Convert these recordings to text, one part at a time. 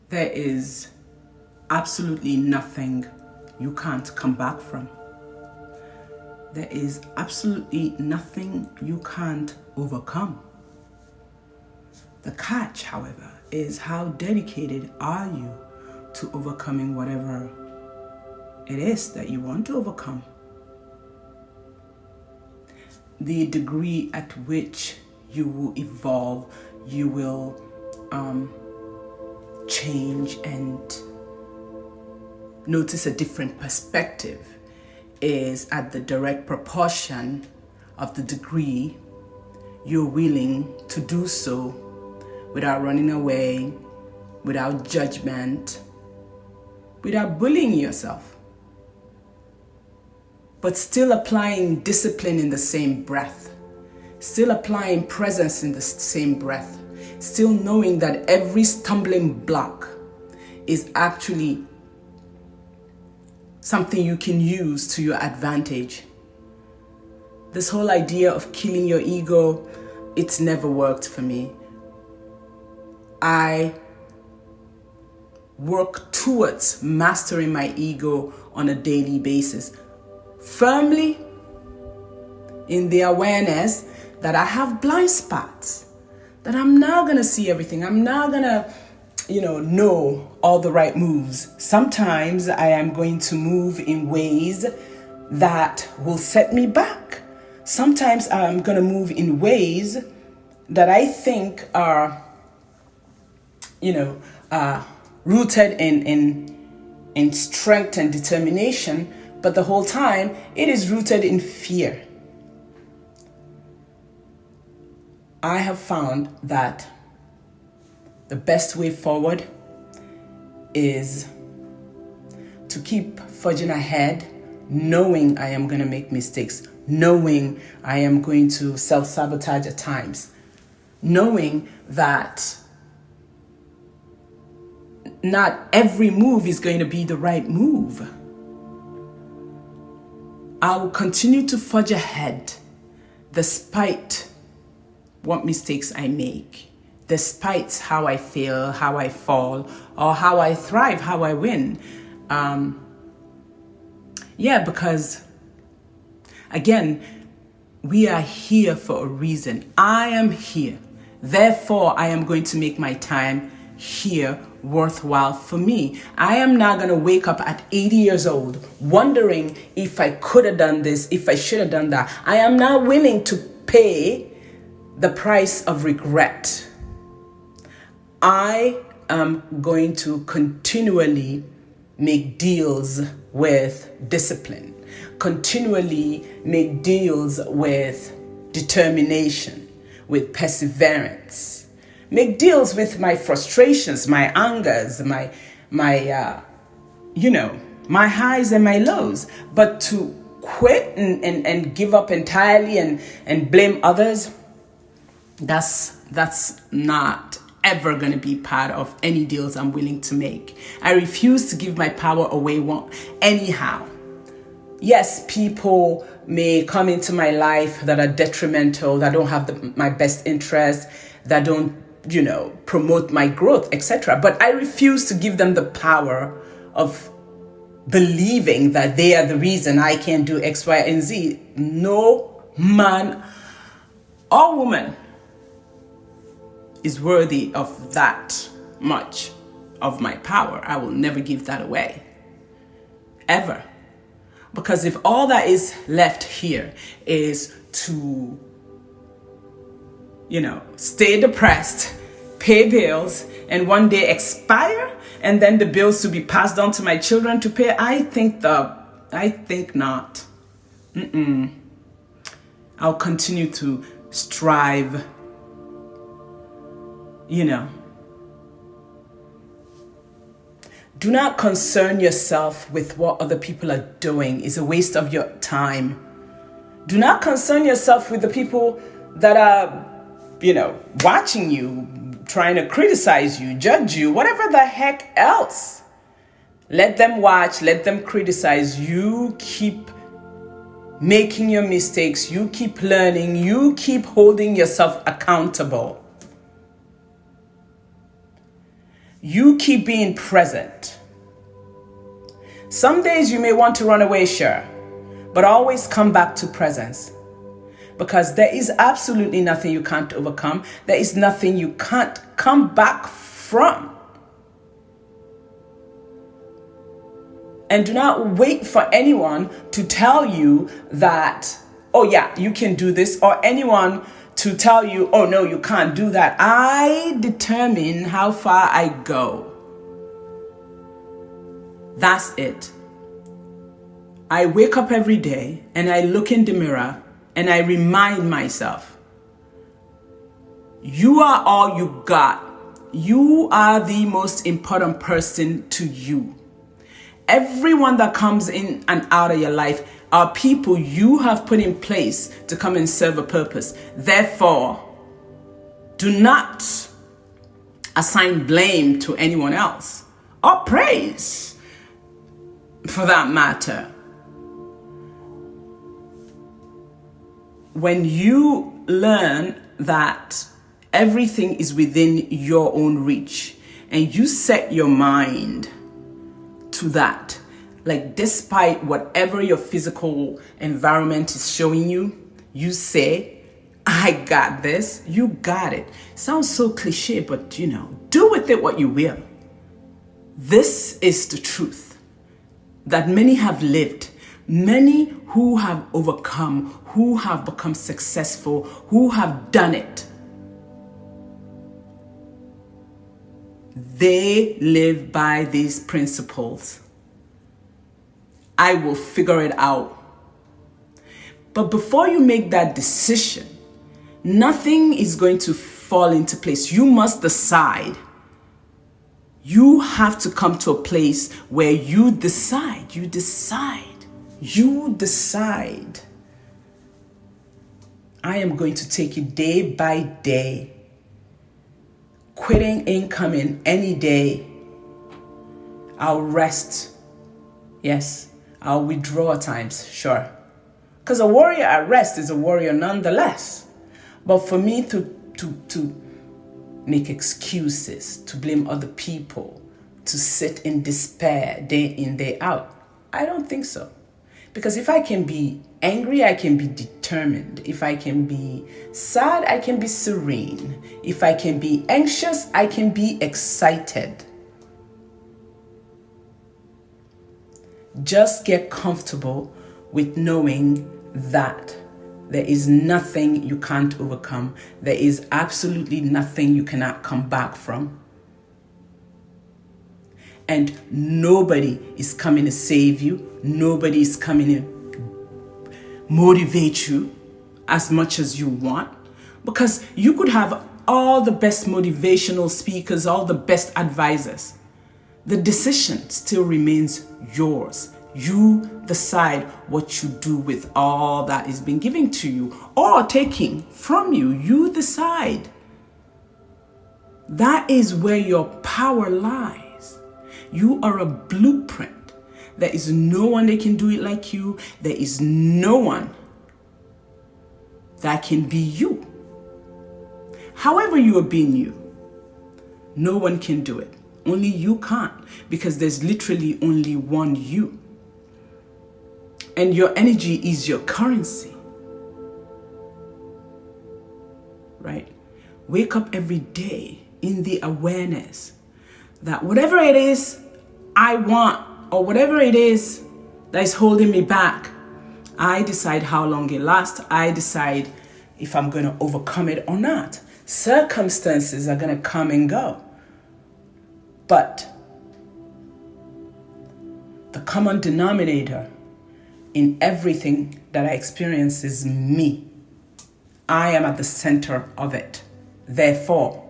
there is absolutely nothing you can't come back from. There is absolutely nothing you can't overcome. The catch, however, is how dedicated are you to overcoming whatever it is that you want to overcome. The degree at which you will evolve, you will change and notice a different perspective is at the direct proportion of the degree you're willing to do so without running away, without judgment, without bullying yourself, but still applying discipline in the same breath, still applying presence in the same breath, still knowing that every stumbling block is actually something you can use to your advantage. This whole idea of killing your ego, it's never worked for me. I work towards mastering my ego on a daily basis, firmly in the awareness that I have blind spots, that I'm not going to see everything. I'm not going to, know all the right moves. Sometimes I am going to move in ways that will set me back. Sometimes I'm going to move in ways that I think are, rooted in strength and determination, but the whole time it is rooted in fear. I have found that the best way forward is to keep forging ahead, knowing I am going to make mistakes, knowing I am going to self-sabotage at times, knowing that not every move is going to be the right move. I will continue to forge ahead despite what mistakes I make, despite how I fail, how I fall, or how I thrive, how I win. Because again, we are here for a reason. I am here. Therefore, I am going to make my time here worthwhile for me. I am not going to wake up at 80 years old wondering if I could have done this, if I should have done that. I am not willing to pay the price of regret. I am going to continually make deals with discipline, continually make deals with determination, with perseverance, make deals with my frustrations, my angers, my highs and my lows. But to quit and give up entirely and blame others, that's not ever going to be part of any deals I'm willing to make. I refuse to give my power away anyhow. Yes, people may come into my life that are detrimental, that don't have my best interest, that don't, promote my growth, etc. But I refuse to give them the power of believing that they are the reason I can't do X, Y, and Z. No man or woman is worthy of that much of my power. I will never give that away. Ever. Because if all that is left here is to, stay depressed, pay bills, and one day expire, and then the bills to be passed on to my children to pay, I think not. I'll continue to strive. Do not concern yourself with what other people are doing. It's a waste of your time. Do not concern yourself with the people that are, watching you, trying to criticize you, judge you, whatever the heck else. Let them watch, let them criticize. You keep making your mistakes. You keep learning. You keep holding yourself accountable. You keep being present. Some days you may want to run away, sure, but always come back to presence. Because there is absolutely nothing you can't overcome. There is nothing you can't come back from. And do not wait for anyone to tell you that, oh yeah, you can do this, or anyone to tell you, oh no, you can't do that. I determine how far I go. That's it. I wake up every day and I look in the mirror and I remind myself, you are all you got. You are the most important person to you. Everyone that comes in and out of your life are people you have put in place to come and serve a purpose. Therefore, do not assign blame to anyone else, or praise for that matter. When you learn that everything is within your own reach and you set your mind to that, like despite whatever your physical environment is showing you, you say, I got this, you got it. Sounds so cliche, but do with it what you will. This is the truth that many have lived. Many who have overcome, who have become successful, who have done it, they live by these principles. I will figure it out. But before you make that decision, nothing is going to fall into place. You must decide. You have to come to a place where you decide. You decide. I am going to take it day by day. Quitting ain't coming any day. I'll rest. Yes, I'll withdraw at times, sure. Because a warrior at rest is a warrior nonetheless. But for me to make excuses, to blame other people, to sit in despair day in, day out, I don't think so. Because if I can be angry, I can be determined. If I can be sad, I can be serene. If I can be anxious, I can be excited. Just get comfortable with knowing that there is nothing you can't overcome. There is absolutely nothing you cannot come back from. And nobody is coming to save you. Nobody is coming to motivate you as much as you want. Because you could have all the best motivational speakers, all the best advisors. The decision still remains yours. You decide what you do with all that is being given to you or taken from you. You decide. That is where your power lies. You are a blueprint. There is no one that can do it like you. There is no one that can be you. However you are being you, no one can do it. Only you can't, because there's literally only one you. And your energy is your currency. Right? Wake up every day in the awareness that whatever it is I want, or whatever it is that is holding me back, I decide how long it lasts. I decide if I'm going to overcome it or not. Circumstances are going to come and go. But the common denominator in everything that I experience is me. I am at the center of it. Therefore,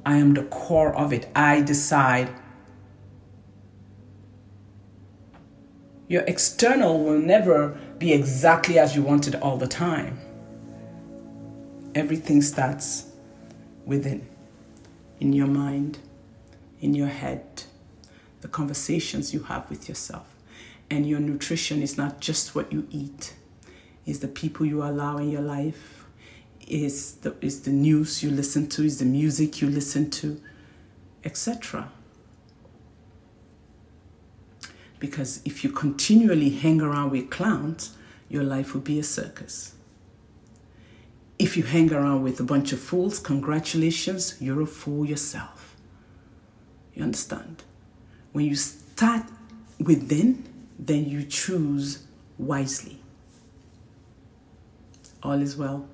I am the core of it. I decide. Your external will never be exactly as you want it all the time. Everything starts within, in your mind, in your head, the conversations you have with yourself. And your nutrition is not just what you eat. It's the people you allow in your life. Is the news you listen to? Is the music you listen to? Etc. Because if you continually hang around with clowns, your life will be a circus. If you hang around with a bunch of fools, congratulations, you're a fool yourself. You understand? When you start within, then you choose wisely. All is well.